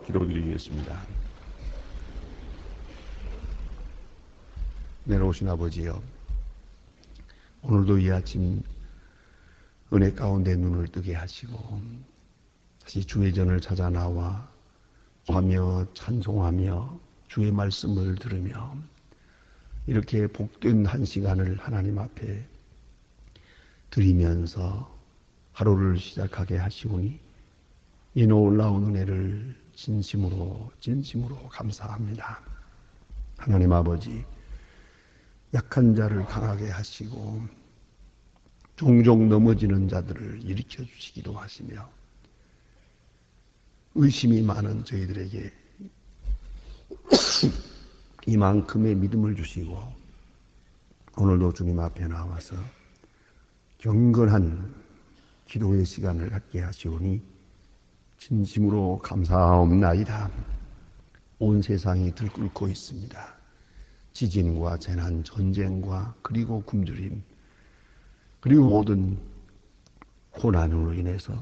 기도드리겠습니다. 내려오신 아버지여, 오늘도 이 아침 은혜 가운데 눈을 뜨게 하시고 다시 주의 전을 찾아 나와 하며 찬송하며 주의 말씀을 들으며 이렇게 복된 한 시간을 하나님 앞에 드리면서 하루를 시작하게 하시오니 이 놀라운 은혜를 진심으로 감사합니다. 하나님 아버지, 약한 자를 강하게 하시고 종종 넘어지는 자들을 일으켜 주시기도 하시며 의심이 많은 저희들에게 이만큼의 믿음을 주시고 오늘도 주님 앞에 나와서 경건한 기도의 시간을 갖게 하시오니 진심으로 감사하옵나이다. 온 세상이 들끓고 있습니다. 지진과 재난, 전쟁과 그리고 굶주림, 그리고 모든 고난으로 인해서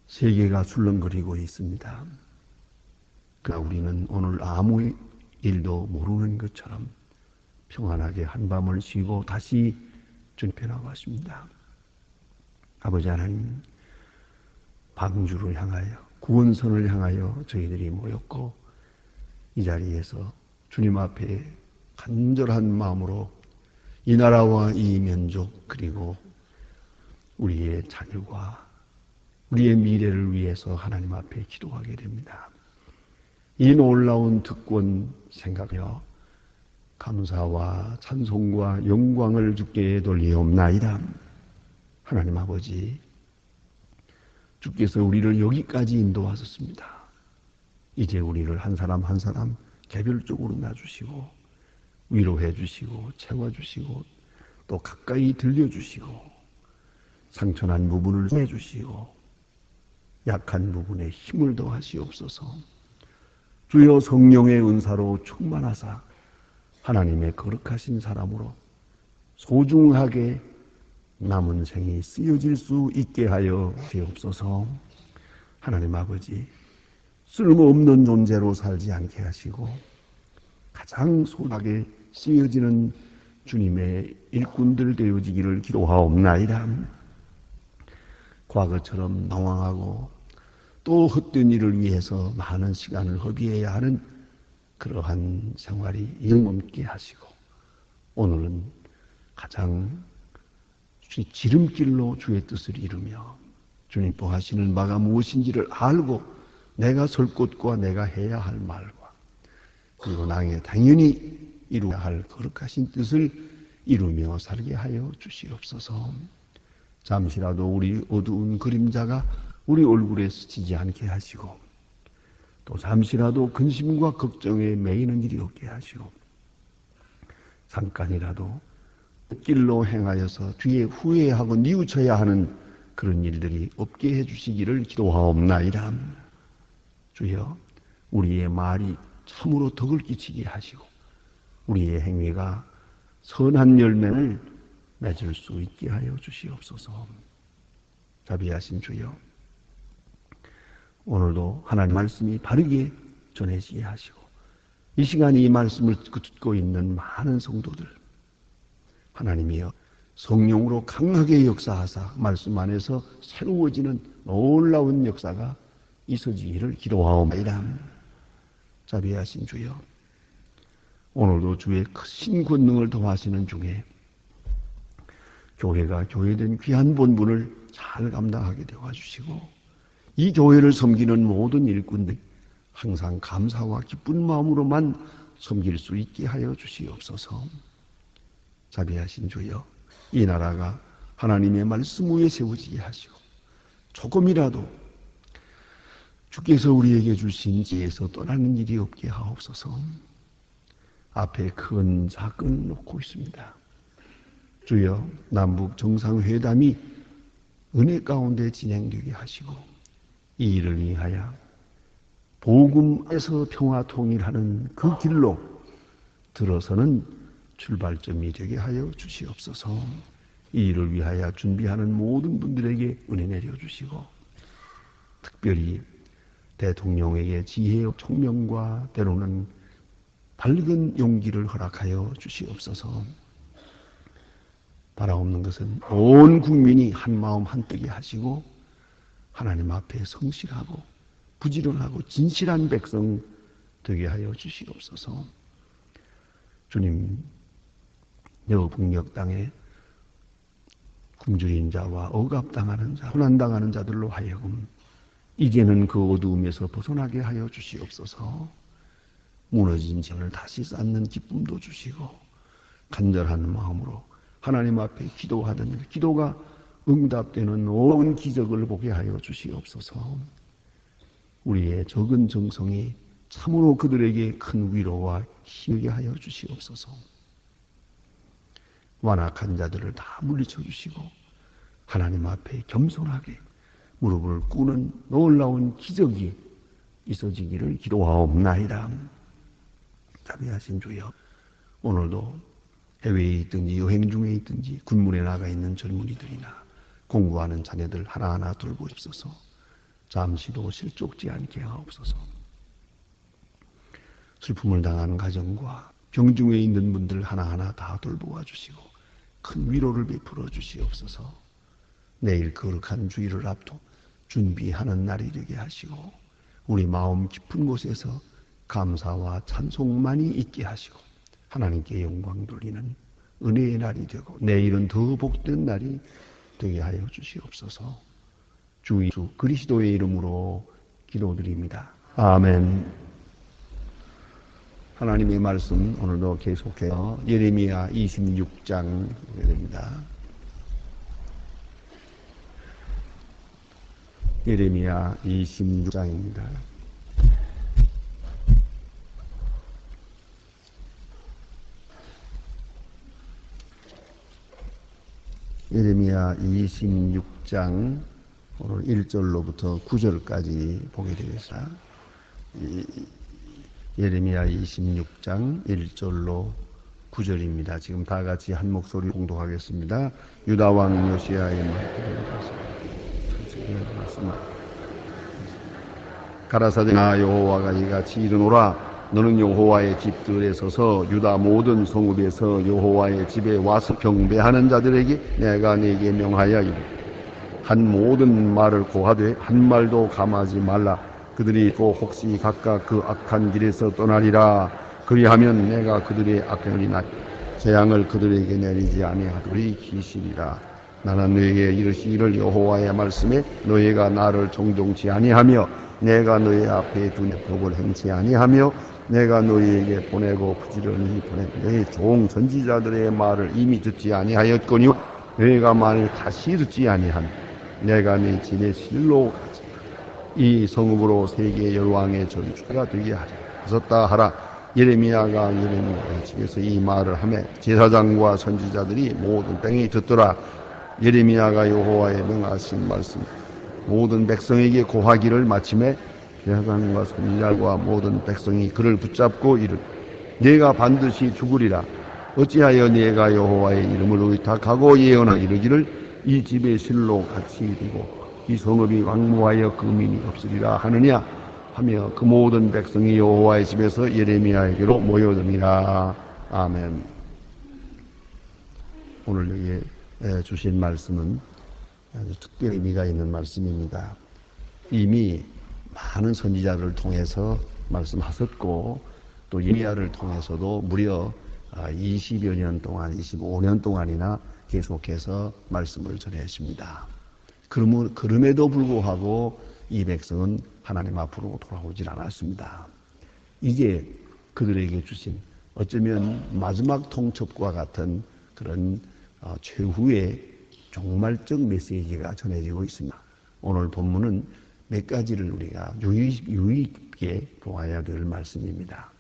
세계가 술렁거리고 있습니다. 그러나 우리는 오늘 아무 일도 모르는 것처럼 평안하게 한밤을 쉬고 다시 주님께 나왔습니다. 아버지 하나님, 방주를 향하여, 구원선을 향하여 저희들이 모였고 이 자리에서 주님 앞에 간절한 마음으로 이 나라와 이 민족 그리고 우리의 자녀과 우리의 미래를 위해서 하나님 앞에 기도하게 됩니다. 이 놀라운 특권 생각하여 감사와 찬송과 영광을 주께 돌리옵나이다. 하나님 아버지, 주께서 우리를 여기까지 인도하셨습니다. 이제 우리를 한 사람 한 사람 개별적으로 놔주시고 위로해 주시고 채워주시고 또 가까이 들려주시고 상처난 부분을 내주시고 약한 부분에 힘을 더하시옵소서. 주여 성령의 은사로 충만하사 하나님의 거룩하신 사람으로 소중하게 남은 생이 쓰여질 수 있게 하여 주옵소서. 하나님 아버지, 쓸모없는 존재로 살지 않게 하시고 가장 소중하게 쓰여지는 주님의 일꾼들 되어지기를 기도하옵나이다. 과거처럼 당황하고 또 헛된 일을 위해서 많은 시간을 허비해야 하는 그러한 생활이 영원케 하시고 오늘은 가장 지름길로 주의 뜻을 이루며 주님 또 하시는 바가 무엇인지를 알고 내가 설 곳과 내가 해야 할 말과 그리고 나에 당연히 이루어야 할 거룩하신 뜻을 이루며 살게 하여 주시옵소서. 잠시라도 우리 어두운 그림자가 우리 얼굴에 스치지 않게 하시고 또 잠시라도 근심과 걱정에 매이는 일이 없게 하시고 잠깐이라도 길로 행하여서 뒤에 후회하고 뉘우쳐야 하는 그런 일들이 없게 해주시기를 기도하옵나이다. 주여, 우리의 말이 참으로 덕을 끼치게 하시고 우리의 행위가 선한 열매를 맺을 수 있게 하여 주시옵소서. 자비하신 주여, 오늘도 하나님 말씀이 바르게 전해지게 하시고 이 시간에 이 말씀을 듣고 있는 많은 성도들 하나님이여 성령으로 강하게 역사하사 말씀 안에서 새로워지는 놀라운 역사가 있어지기를 기도하옵나이다. 자비하신 주여, 오늘도 주의 크신 권능을 더하시는 중에 교회가 교회된 귀한 본분을 잘 감당하게 되어주시고 이 교회를 섬기는 모든 일꾼들 항상 감사와 기쁜 마음으로만 섬길 수 있게 하여 주시옵소서. 자비하신 주여, 이 나라가 하나님의 말씀 위에 세워지게 하시고 조금이라도 주께서 우리에게 주신 지혜에서 떠나는 일이 없게 하옵소서. 앞에 큰 사건을 놓고 있습니다. 주여, 남북 정상회담이 은혜 가운데 진행되게 하시고 이 일을 위하여 복음에서 평화 통일하는 그 길로 들어서는 출발점이 되게 하여 주시옵소서. 이 일을 위하여 준비하는 모든 분들에게 은혜 내려주시고 특별히 대통령에게 지혜와 총명과 때로는 밝은 용기를 허락하여 주시옵소서. 바라옵는 것은 온 국민이 한마음 한뜻이 하시고 하나님 앞에 성실하고 부지런하고 진실한 백성 되게 하여 주시옵소서. 주님, 여북녘 땅에 굶주린 자와 억압당하는 자, 고난당하는 자들로 하여금 이제는 그 어두움에서 벗어나게 하여 주시옵소서. 무너진 집을 다시 쌓는 기쁨도 주시고 간절한 마음으로 하나님 앞에 기도하던 기도가 응답되는 온 기적을 보게 하여 주시옵소서. 우리의 적은 정성이 참으로 그들에게 큰 위로와 힘이 하여 주시옵소서. 완악한 자들을 다 물리쳐 주시고 하나님 앞에 겸손하게 무릎을 꿇는 놀라운 기적이 있어지기를 기도하옵나이다. 자비하신 주여, 오늘도 해외에 있든지 여행 중에 있든지 군문에 나가 있는 젊은이들이나 공부하는 자녀들 하나하나 돌보십소서. 잠시도 실족지 않게 하옵소서. 슬픔을 당하는 가정과 병중에 있는 분들 하나하나 다 돌보아 주시고 큰 위로를 베풀어 주시옵소서. 내일 거룩한 주일을 앞두고 준비하는 날이 되게 하시고 우리 마음 깊은 곳에서 감사와 찬송만이 있게 하시고 하나님께 영광 돌리는 은혜의 날이 되고 내일은 더 복된 날이 되게 하여 주시옵소서. 주 예수 그리스도의 이름으로 기도드립니다. 아멘. 하나님의 말씀 오늘도 계속해서 예레미야 26장 보게 됩니다. 예레미야 26장입니다. 예레미야 26장 오늘 1절로부터 9절까지 보게 되겠습니다. 예레미야 26장 1절로 9절입니다. 지금 다 같이 한 목소리 공독하겠습니다. 유다 왕 요시야의 말씀. 가라사대나 여호와가 이같이 이르노라. 너는 여호와의 집들에 서서 유다 모든 성읍에서 여호와의 집에 와서 경배하는 자들에게 내가 네게 명하여 이르 한 모든 말을 고하되 한 말도 감하지 말라. 그들이 또 혹시 각각 그 악한 길에서 떠나리라. 그리하면 내가 그들의 악행을 인하여 재앙을 그들에게 내리지 아니하리니 기시리라. 나는 너에게 이르시기를 여호와의 말씀에 너희가 나를 정동치 아니하며 내가 너희 앞에 둔 법을 행치 아니하며 내가 너희에게 보내고 부지런히 보낸 너희 종 선지자들의 말을 이미 듣지 아니하였거니와 너희가 만일 다시 듣지 아니하면 내가 네 집에 실로 가지 이 성읍으로 세계 열왕의 전주가 되게 하리라. 하셨다 하라. 예레미야가 예레미야의 집에서 이 말을 하며 제사장과 선지자들이 모든 뺑이 듣더라. 예레미야가 여호와의 명하신 말씀 모든 백성에게 고하기를 마침에 제사장과 선지자와 모든 백성이 그를 붙잡고 이르되 네가 반드시 죽으리라. 어찌하여 네가 여호와의 이름을 의탁하고 예언하 이르기를 이 집의 실로 같이 이르고 이 성읍이 왕무하여 금인이 없으리라 하느냐 하며 그 모든 백성이 여호와의 집에서 예레미야에게로 모여드니라. 아멘. 오늘 여기에 주신 말씀은 아주 특별히 의미가 있는 말씀입니다. 이미 많은 선지자를 통해서 말씀하셨고 또 예레미야를 통해서도 무려 20여 년 동안 25년 동안이나 계속해서 말씀을 전했습니다. 그럼에도 불구하고 이 백성은 하나님 앞으로 돌아오질 않았습니다. 이제 그들에게 주신 어쩌면 마지막 통첩과 같은 그런 최후의 종말적 메시지가 전해지고 있습니다. 오늘 본문은 몇 가지를 우리가 유의 깊게 보아야 될 말씀입니다.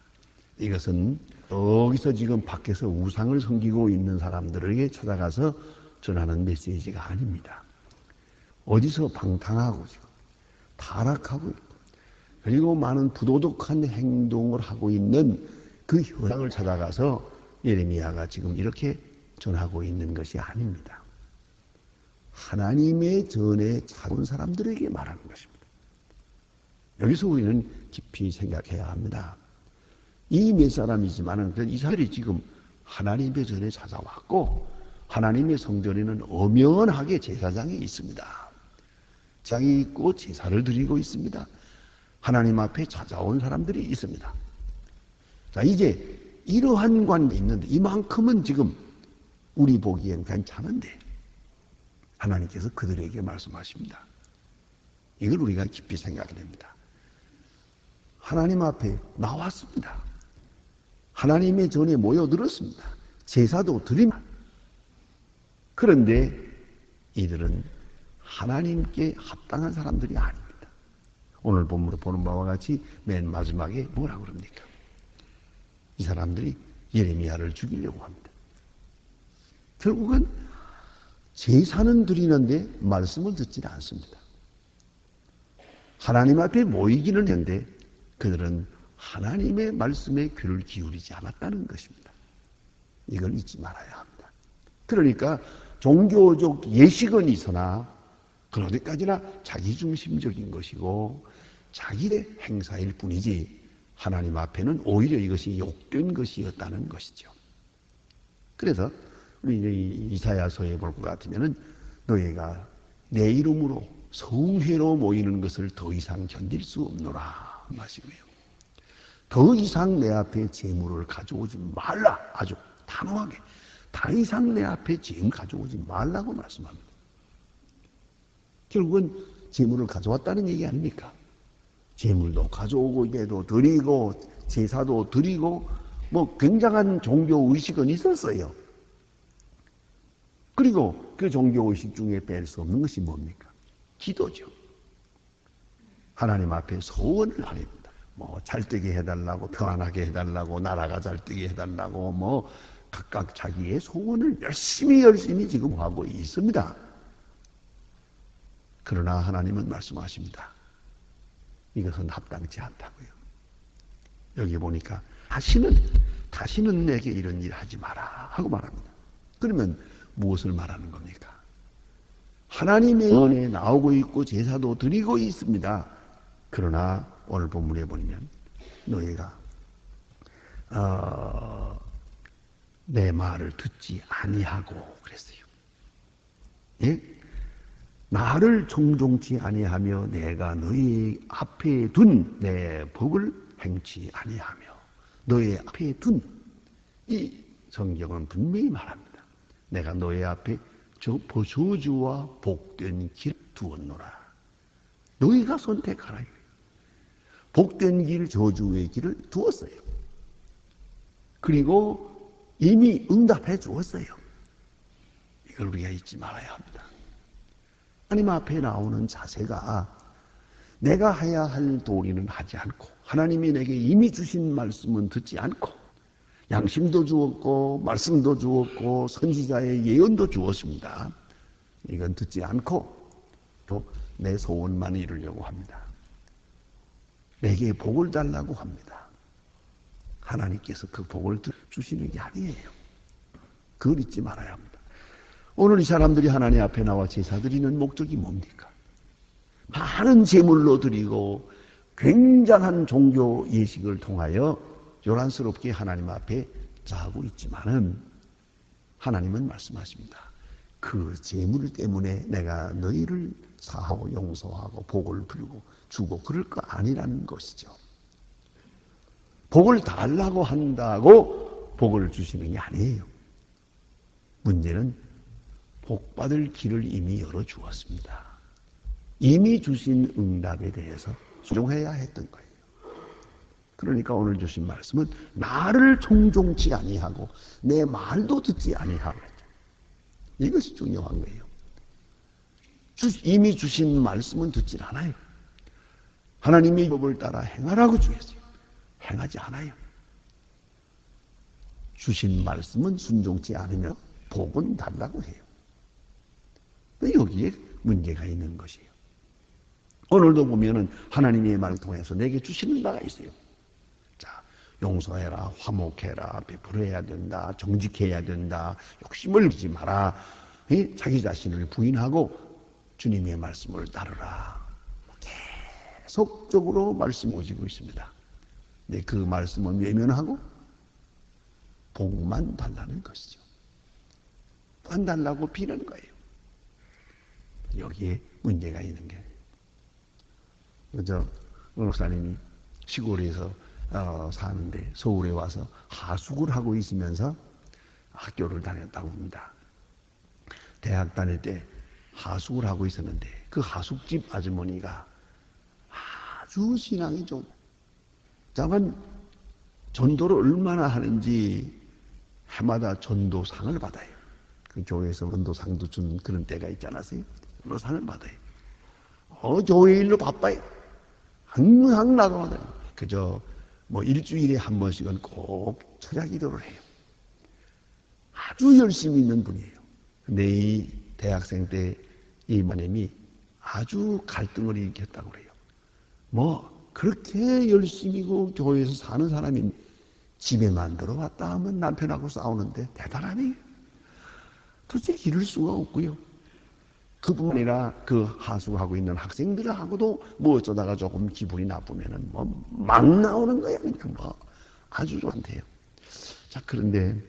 이것은 여기서 지금 밖에서 우상을 섬기고 있는 사람들에게 찾아가서 전하는 메시지가 아닙니다. 어디서 방탕하고 지금 타락하고 있고 그리고 많은 부도덕한 행동을 하고 있는 그 현장을 찾아가서 예레미야가 지금 이렇게 전하고 있는 것이 아닙니다. 하나님의 전에 찾아온 사람들에게 말하는 것입니다. 여기서 우리는 깊이 생각해야 합니다. 이 몇 사람이지만은 이 사람들이 지금 하나님의 전에 찾아왔고 하나님의 성전에는 엄연하게 제사장이 있습니다. 장이 있고 제사를 드리고 있습니다. 하나님 앞에 찾아온 사람들이 있습니다. 자, 이제 이러한 관계 있는데 이만큼은 지금 우리 보기엔 괜찮은데 하나님께서 그들에게 말씀하십니다. 이걸 우리가 깊이 생각해야 됩니다. 하나님 앞에 나왔습니다. 하나님의 전에 모여들었습니다. 제사도 드립니다. 그런데 이들은 하나님께 합당한 사람들이 아닙니다. 오늘 본문으로 보는 바와 같이 맨 마지막에 뭐라고 그럽니까? 이 사람들이 예레미야를 죽이려고 합니다. 결국은 제사는 드리는데 말씀을 듣지 않습니다. 하나님 앞에 모이기는 했는데 그들은 하나님의 말씀에 귀를 기울이지 않았다는 것입니다. 이걸 잊지 말아야 합니다. 그러니까 종교적 예식은 있으나 그러기까지나 자기중심적인 것이고 자기의 행사일 뿐이지 하나님 앞에는 오히려 이것이 욕된 것이었다는 것이죠. 그래서 우리 이제 이사야서에 볼 것 같으면은 너희가 내 이름으로 성회로 모이는 것을 더 이상 견딜 수 없노라 마시고요. 더 이상 내 앞에 재물을 가져오지 말라. 아주 단호하게 더 이상 내 앞에 재물 가져오지 말라고 말씀합니다. 결국은 재물을 가져왔다는 얘기 아닙니까? 재물도 가져오고 예도 드리고 제사도 드리고 뭐 굉장한 종교의식은 있었어요. 그리고 그 종교의식 중에 뺄 수 없는 것이 뭡니까? 기도죠. 하나님 앞에 소원을 합니다. 뭐 잘되게 해달라고, 평안하게 해달라고, 나라가 잘되게 해달라고 뭐 각각 자기의 소원을 열심히 지금 하고 있습니다. 그러나 하나님은 말씀하십니다. 이것은 합당치 않다고요. 여기 보니까 다시는 내게 이런 일 하지 마라 하고 말합니다. 그러면 무엇을 말하는 겁니까? 하나님의 은혜에 나오고 있고 제사도 드리고 있습니다. 그러나 오늘 본문에 보면 너희가 내 말을 듣지 아니하고 그랬어요. 예? 나를 청종치 아니하며 내가 너희 앞에 둔 내 법을 행치 아니하며 너희 앞에 둔 이 성경은 분명히 말합니다. 내가 너희 앞에 저주와 복된 길 두었노라. 너희가 선택하라. 복된 길, 저주의 길을 두었어요. 그리고 이미 응답해 주었어요. 이걸 우리가 잊지 말아야 합니다. 하나님 앞에 나오는 자세가 내가 해야 할 도리는 하지 않고 하나님이 내게 이미 주신 말씀은 듣지 않고 양심도 주었고 말씀도 주었고 선지자의 예언도 주었습니다. 이건 듣지 않고 또 내 소원만 이루려고 합니다. 내게 복을 달라고 합니다. 하나님께서 그 복을 주시는 게 아니에요. 그걸 잊지 말아야 합니다. 오늘 이 사람들이 하나님 앞에 나와 제사 드리는 목적이 뭡니까? 많은 제물로 드리고 굉장한 종교 예식을 통하여 요란스럽게 하나님 앞에 자하고 있지만은 하나님은 말씀하십니다. 그 제물 때문에 내가 너희를 사하고 용서하고 복을 빌고 주고 그럴 거 아니라는 것이죠. 복을 달라고 한다고 복을 주시는 게 아니에요. 문제는 복 받을 길을 이미 열어주었습니다. 이미 주신 응답에 대해서 순종해야 했던 거예요. 그러니까 오늘 주신 말씀은 나를 청종치 아니하고 내 말도 듣지 아니하고 이것이 중요한 거예요. 이미 주신 말씀은 듣지 않아요. 하나님의 법을 따라 행하라고 주셨어요. 행하지 않아요. 주신 말씀은 순종치 않으며 복은 달라고 해요. 여기에 문제가 있는 것이에요. 오늘도 보면은 하나님의 말을 통해서 내게 주시는 바가 있어요. 자, 용서해라, 화목해라, 베풀어야 된다, 정직해야 된다, 욕심을 부리지 마라. 자기 자신을 부인하고 주님의 말씀을 따르라. 계속적으로 말씀이 오시고 있습니다. 네, 그 말씀은 외면하고 복만 달라는 것이죠. 안 달라고 비는 거예요. 여기에 문제가 있는 게. 그저 목사님이 시골에서 사는데 서울에 와서 하숙을 하고 있으면서 학교를 다녔다고 합니다. 대학 다닐 때 하숙을 하고 있었는데 그 하숙집 아주머니가 아주 신앙이 좀 다만 전도를 얼마나 하는지 해마다 전도상을 받아요. 그 교회에서 전도상도 준 그런 때가 있지 않았어요? 전도상을 받아요. 교회 일로 바빠요. 항상 나가다니요. 그저 뭐 일주일에 한 번씩은 꼭 철야 기도를 해요. 아주 열심히 있는 분이에요. 근데 이 대학생 때 이 마님이 아주 갈등을 일으켰다고 그래요. 뭐 그렇게 열심히 그 교회에서 사는 사람이 집에만 들어왔다 하면 남편하고 싸우는데 대단하네. 도대체 이럴 수가 없고요. 그뿐 아니라 그 하숙하고 있는 학생들하고도 뭐 어쩌다가 조금 기분이 나쁘면은 뭐 막 나오는 거예요. 그냥 뭐 아주 좋대요. 자, 그런데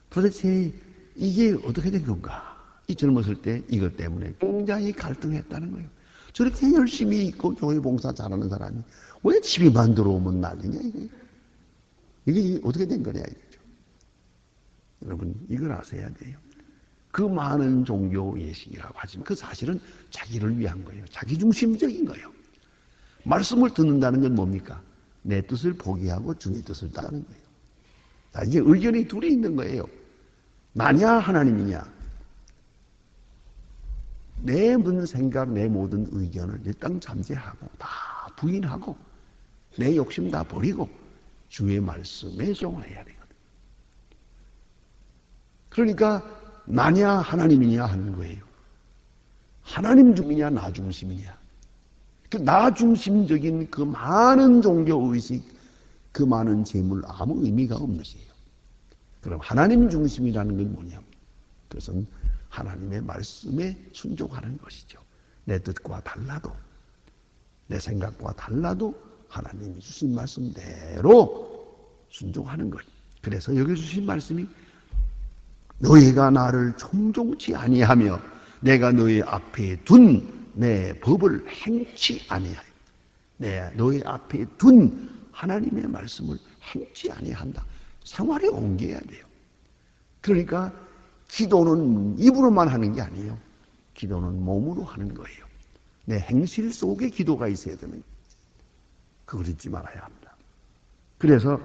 도대체 이게 어떻게 된 건가? 이 젊었을 때 이것 때문에 굉장히 갈등했다는 거예요. 저렇게 열심히 있고 교회 봉사 잘하는 사람이 왜 집에만 들어오면 난리냐 이게 어떻게 된 거냐 이거죠. 여러분 이걸 아셔야 돼요. 그 많은 종교 예식이라고 하지만 그 사실은 자기를 위한 거예요. 자기중심적인 거예요. 말씀을 듣는다는 건 뭡니까? 내 뜻을 포기하고 주의 뜻을 따르는 거예요. 자, 이제 의견이 둘이 있는 거예요. 나냐 하나님이냐. 내 모든 생각, 내 모든 의견을 일단 잠재하고 다 부인하고 내 욕심 다 버리고 주의 말씀에 순종해야 되거든. 그러니까 나냐 하나님이냐 하는 거예요. 하나님 중심이냐 나 중심이냐. 그 나 중심적인 그 많은 종교의식, 그 많은 재물 아무 의미가 없는 것이에요. 그럼 하나님 중심이라는 건 뭐냐? 그것은 하나님의 말씀에 순종하는 것이죠. 내 뜻과 달라도 내 생각과 달라도 하나님이 주신 말씀대로 순종하는 것. 그래서 여기 주신 말씀이 너희가 나를 청종치 아니하며 내가 너희 앞에 둔 내 법을 행치 아니하여 너희 앞에 둔 하나님의 말씀을 행치 아니한다. 생활에 옮겨야 돼요. 그러니까 기도는 입으로만 하는 게 아니에요. 기도는 몸으로 하는 거예요. 내 행실 속에 기도가 있어야 되는 거예요. 그걸 잊지 말아야 합니다. 그래서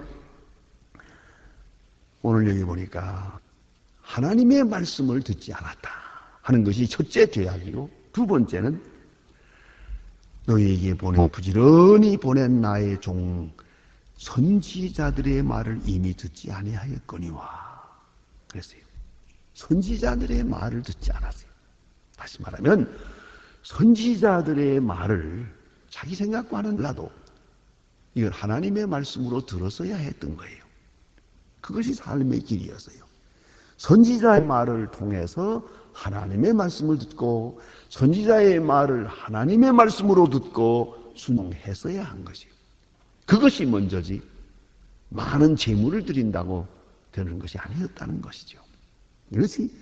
오늘 여기 보니까 하나님의 말씀을 듣지 않았다 하는 것이 첫째 죄악이고 두 번째는 너희에게 부지런히 보낸 나의 종 선지자들의 말을 이미 듣지 아니하였거니와 그랬어요. 선지자들의 말을 듣지 않았어요. 다시 말하면 선지자들의 말을 자기 생각과는 달라도 이걸 하나님의 말씀으로 들었어야 했던 거예요. 그것이 삶의 길이었어요. 선지자의 말을 통해서 하나님의 말씀을 듣고 선지자의 말을 하나님의 말씀으로 듣고 순종했어야 한 것이에요. 그것이 먼저지 많은 재물을 드린다고 되는 것이 아니었다는 것이죠. 이것이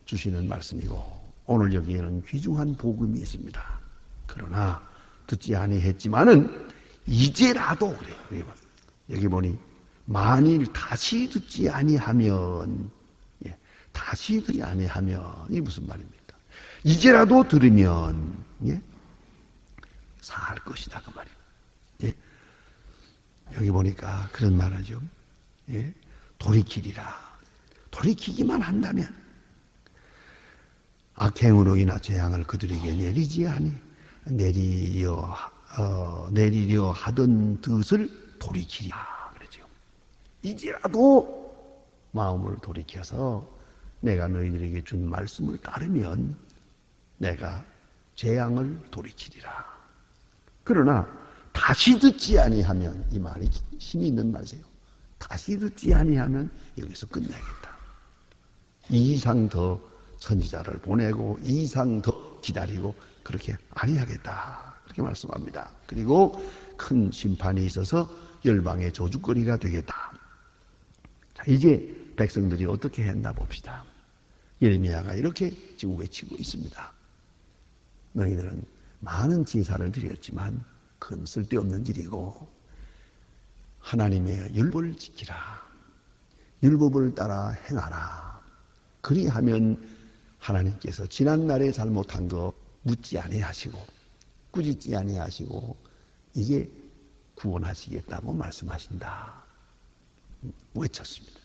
주시는 말씀이고 오늘 여기에는 귀중한 복음이 있습니다. 그러나 듣지 아니했지만은 이제라도 그래요. 여기 보니 만일 다시 듣지 아니하면 다시 듣지 아니하면 이게 무슨 말입니까? 이제라도 들으면 살 것이다 그 말이에요. 여기 보니까 그런 말하죠. 돌이키리라. 돌이키기만 한다면 악행으로 인한 재앙을 그들에게 내리지 아니 내리려 하던 뜻을 돌이키리라 그러죠. 이제라도 마음을 돌이켜서 내가 너희들에게 준 말씀을 따르면 내가 재앙을 돌이키리라. 그러나 다시 듣지 아니하면 이 말이 힘이 있는 말이에요. 다시 듣지 아니하면 여기서 끝나겠다. 이 이상 더 선지자를 보내고 이 이상 더 기다리고 그렇게 아니하겠다. 그렇게 그렇게 말씀합니다. 그리고 큰 심판이 있어서 열방의 저주거리가 되겠다. 자, 이제 백성들이 어떻게 했나 봅시다. 예레미야가 이렇게 지금 외치고 있습니다. 너희들은 많은 제사를 드렸지만 큰 쓸데없는 일이고 하나님의 율법을 지키라. 율법을 따라 행하라. 그리하면 하나님께서 지난날에 잘못한 거 묻지 아니하시고 꾸짖지 아니하시고 이게 구원하시겠다고 말씀하신다. 외쳤습니다.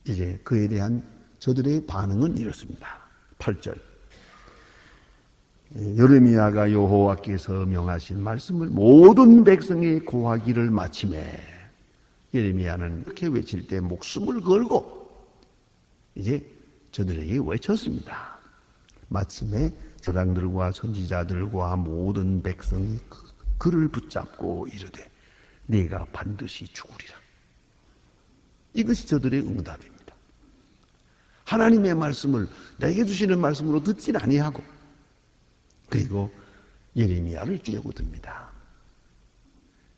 이제 그에 대한 저들의 반응은 이렇습니다. 8절. 예레미야가 여호와께서 명하신 말씀을 모든 백성이 고하기를 마침에 예레미야는 이렇게 외칠 때 목숨을 걸고 이제 저들에게 외쳤습니다. 마침에 제사장들과 선지자들과 모든 백성이 그를 붙잡고 이르되 네가 반드시 죽으리라. 이것이 저들의 응답입니다. 하나님의 말씀을 내게 주시는 말씀으로 듣질 아니하고 그리고 예레미야를 죽이려고 듭니다.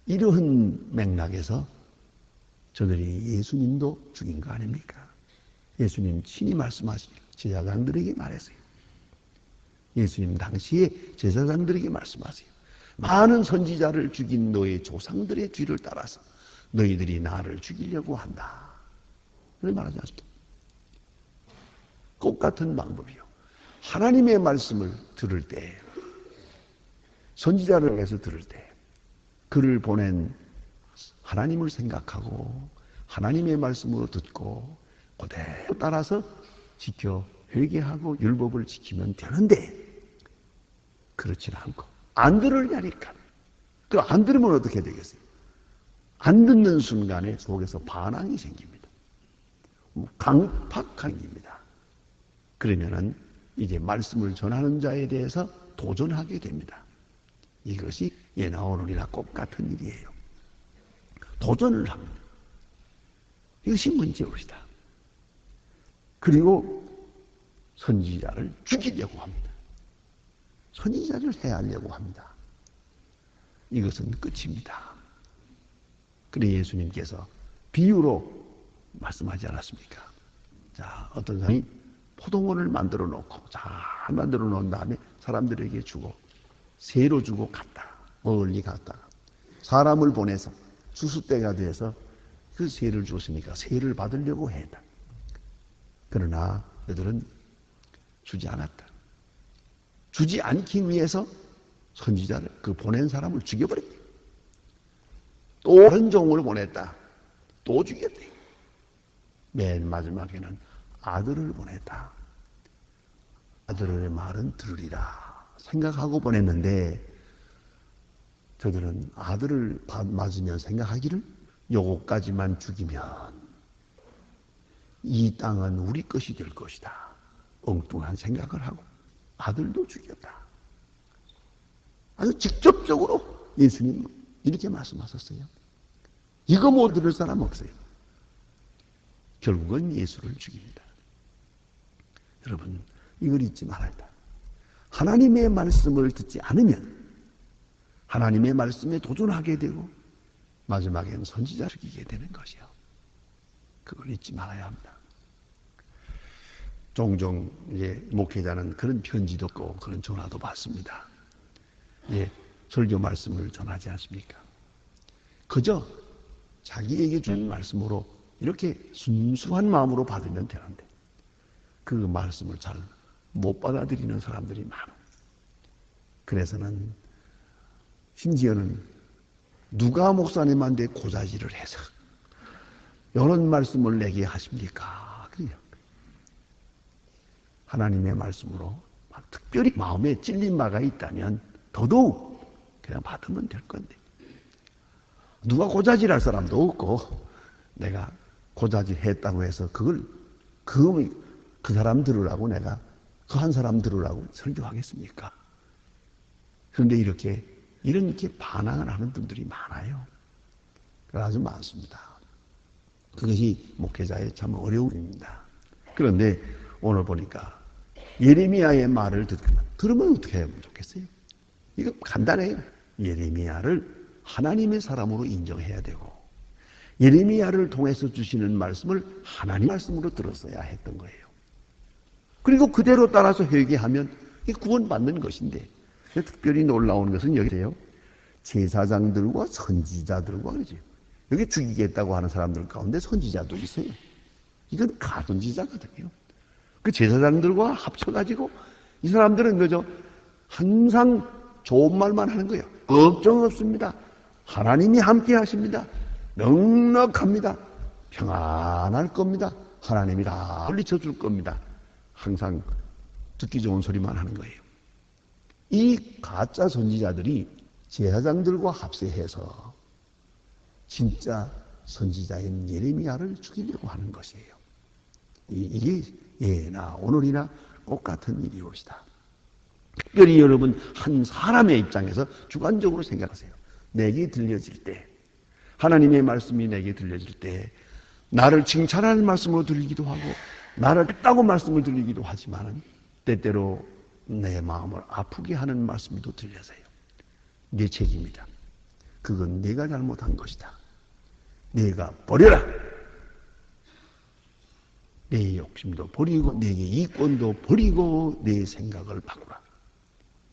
이러한 맥락에서 저들이 예수님도 죽인 거 아닙니까? 예수님 친히 말씀하시고 제사장들에게 말했어요. 예수님 당시에 제사장들에게 말씀하세요. 많은 선지자를 죽인 너의 조상들의 뒤를 따라서 너희들이 나를 죽이려고 한다. 그렇게 말하지 않습니까? 똑같은 방법이요. 하나님의 말씀을 들을 때, 선지자를 위해서 들을 때, 그를 보낸 하나님을 생각하고 하나님의 말씀으로 듣고 그대로 따라서 지켜 회개하고 율법을 지키면 되는데 그렇지 않고 안 들으려니까 그 안 들으면 어떻게 되겠어요? 안 듣는 순간에 속에서 반항이 생깁니다. 강팍한 생깁니다. 그러면은 이제 말씀을 전하는 자에 대해서 도전하게 됩니다. 이것이 예나오늘이나 똑같은 일이에요. 도전을 합니다. 이것이 문제입니다. 그리고 선지자를 죽이려고 합니다. 선지자를 해하려고 합니다. 이것은 끝입니다. 그래 예수님께서 비유로 말씀하지 않았습니까? 자, 어떤 사람이 포도원을 만들어 놓고 잘 만들어 놓은 다음에 사람들에게 주고 새로 주고 갔다. 멀리 갔다가 사람을 보내서 수수대가 돼서 그 새를 줬으니까 새를 받으려고 했다. 그러나 그들은 주지 않았다. 주지 않기 위해서 선지자를 그 보낸 사람을 죽여버렸다. 또 다른 종을 보냈다. 또 죽였다. 맨 마지막에는 아들을 보냈다. 아들의 말은 들으리라 생각하고 보냈는데 저들은 아들을 맞으면 생각하기를 요거까지만 죽이면 이 땅은 우리 것이 될 것이다. 엉뚱한 생각을 하고 아들도 죽였다. 아주 직접적으로 예수님 이렇게 말씀하셨어요. 이거 못 들을 사람 없어요. 결국은 예수를 죽입니다. 여러분 이걸 잊지 말아야 한다. 하나님의 말씀을 듣지 않으면 하나님의 말씀에 도전하게 되고 마지막에는 선지자를 죽이게 되는 것이요. 그걸 잊지 말아야 합니다. 종종 이제 목회자는 그런 편지도 없고 그런 전화도 받습니다. 예, 설교 말씀을 전하지 않습니까? 그저 자기에게 준 말씀으로 이렇게 순수한 마음으로 받으면 되는데 그 말씀을 잘 못 받아들이는 사람들이 많아. 그래서는 심지어는 누가 목사님한테 고자질을 해서 이런 말씀을 내게 하십니까? 그래요. 하나님의 말씀으로 특별히 마음에 찔린 바가 있다면 더더욱 그냥 받으면 될 건데 누가 고자질할 사람도 없고 내가 고자질했다고 해서 그걸 그 사람 들으라고 내가 그 한 사람 들으라고 설교하겠습니까? 그런데 이렇게 반항을 하는 분들이 많아요. 아주 많습니다. 그것이 목회자의 참 어려운 일입니다. 그런데 오늘 보니까 예레미야의 말을 들으면 어떻게 하면 좋겠어요? 이거 간단해요. 예레미야를 하나님의 사람으로 인정해야 되고 예레미야를 통해서 주시는 말씀을 하나님 말씀으로 들었어야 했던 거예요. 그리고 그대로 따라서 회개하면 구원받는 것인데 특별히 놀라운 것은 여기세요. 제사장들과 선지자들과 그러지. 여기 죽이겠다고 하는 사람들 가운데 선지자도 있어요. 이건 가선지자거든요. 그 제사장들과 합쳐가지고 이 사람들은 그죠? 항상 좋은 말만 하는 거예요. 걱정 없습니다. 하나님이 함께 하십니다. 넉넉합니다. 평안할 겁니다. 하나님이 다 물리쳐 줄 겁니다. 항상 듣기 좋은 소리만 하는 거예요. 이 가짜 선지자들이 제사장들과 합세해서 진짜 선지자인 예레미야를 죽이려고 하는 것이에요. 이게 예나 오늘이나 똑같은 일이옵시다. 특별히 여러분 한 사람의 입장에서 주관적으로 생각하세요. 내게 들려질 때, 하나님의 말씀이 내게 들려질 때 나를 칭찬하는 말씀으로 들리기도 하고 나를 했다고 말씀을 들리기도 하지만 때때로 내 마음을 아프게 하는 말씀이 또 들려서요. 네 책임이다. 그건 네가 잘못한 것이다. 네가 버려라. 내 욕심도 버리고 내게 이권도 버리고 내 생각을 바꾸라.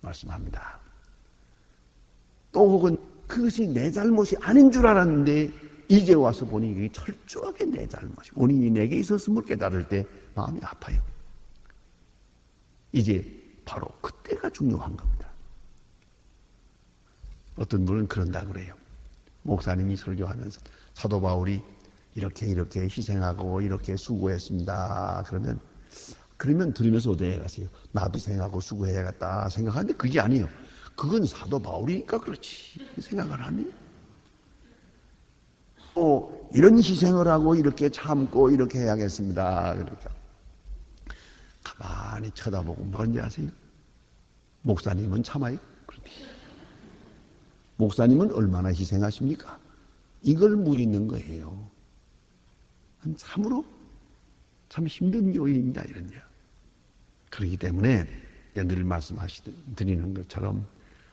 말씀합니다. 또 혹은 그것이 내 잘못이 아닌 줄 알았는데 이제 와서 보니 이게 철저하게 내 잘못이 원인이 내게 있었음을 깨달을 때 마음이 아파요. 이제 바로 그때가 중요한 겁니다. 어떤 분은 그런다 그래요. 목사님이 설교하면서 사도 바울이 이렇게 희생하고 이렇게 수고했습니다. 그러면 들으면서 어디에 가세요? 나도 희생하고 수고해야겠다 생각하는데 그게 아니에요. 그건 사도 바울이니까 그렇지 생각을 하네. 이런 희생을 하고 이렇게 참고 이렇게 해야겠습니다. 그러니까 가만히 쳐다보고 뭔지 아세요? 목사님은 참아요? 그렇지. 목사님은 얼마나 희생하십니까? 이걸 묻는 거예요. 참으로 참 힘든 교회입니다. 이런 게. 그렇기 때문에 늘 드리는 것처럼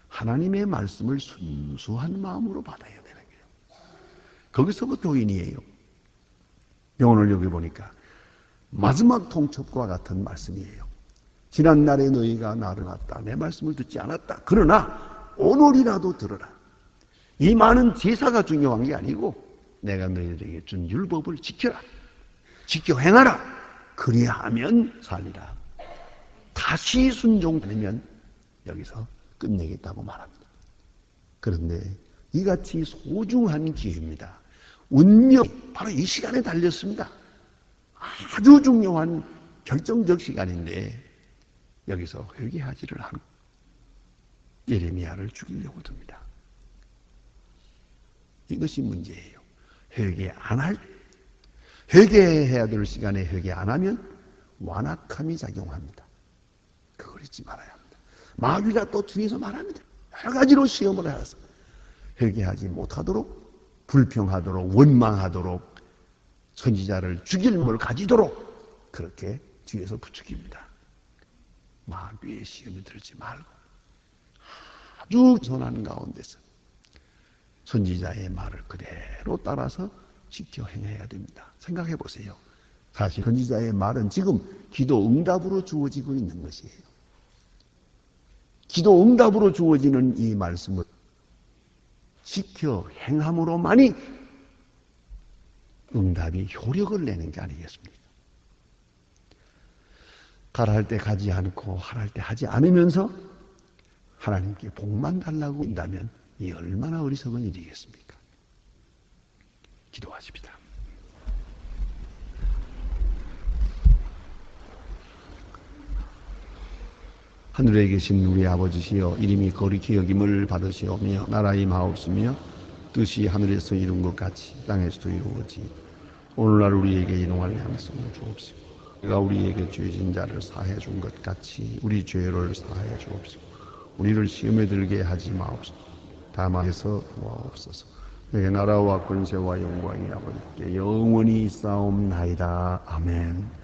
하나님의 말씀을 순수한 마음으로 받아야 되는 거예요. 거기서부터 교인이에요. 오늘 여기 보니까 마지막 통첩과 같은 말씀이에요. 지난날에 너희가 나를 봤다. 내 말씀을 듣지 않았다. 그러나 오늘이라도 들어라. 이 많은 제사가 중요한 게 아니고 내가 너희들에게 준 율법을 지켜라. 지켜 행하라. 그리하면 살리라. 다시 순종하면 여기서 끝내겠다고 말합니다. 그런데 이같이 소중한 기회입니다. 운명이 바로 이 시간에 달렸습니다. 아주 중요한 결정적 시간인데 여기서 회개하지를 않고 예레미야를 죽이려고 듭니다. 이것이 문제예요. 회개해야 될 시간에 회개 안 하면 완악함이 작용합니다. 그걸 잊지 말아야 합니다. 마귀가 또 뒤에서 말합니다. 여러 가지로 시험을 해서 회개하지 못하도록 불평하도록 원망하도록 선지자를 죽일 힘을 가지도록 그렇게 뒤에서 부추깁니다. 마귀의 시험에 들지 말고 아주 선한 가운데서 선지자의 말을 그대로 따라서 지켜 행해야 됩니다. 생각해 보세요. 사실 선지자의 말은 지금 기도 응답으로 주어지고 있는 것이에요. 기도 응답으로 주어지는 이 말씀을 지켜 행함으로만이 응답이 효력을 내는 게 아니겠습니까? 가라 할 때 가지 않고 하라 할 때 하지 않으면서 하나님께 복만 달라고 한다면 이 얼마나 어리석은 일이겠습니까? 기도하십시다. 하늘에 계신 우리 아버지시여 이름이 거룩히 여김을 받으시오며 나라 임하옵시며 뜻이 하늘에서 이룬 것 같이 땅에서도 이루어지 오늘날 우리에게 일용할 양식을 주옵시고 우리가 우리에게 죄진 자를 사해 준 것 같이 우리 죄를 사해 주옵시고 우리를 시험에 들게 하지 마옵소서. 다만 해서 도와옵소서. 내 나라와 권세와 영광이 아버지께 영원히 있사옵나이다. 아멘.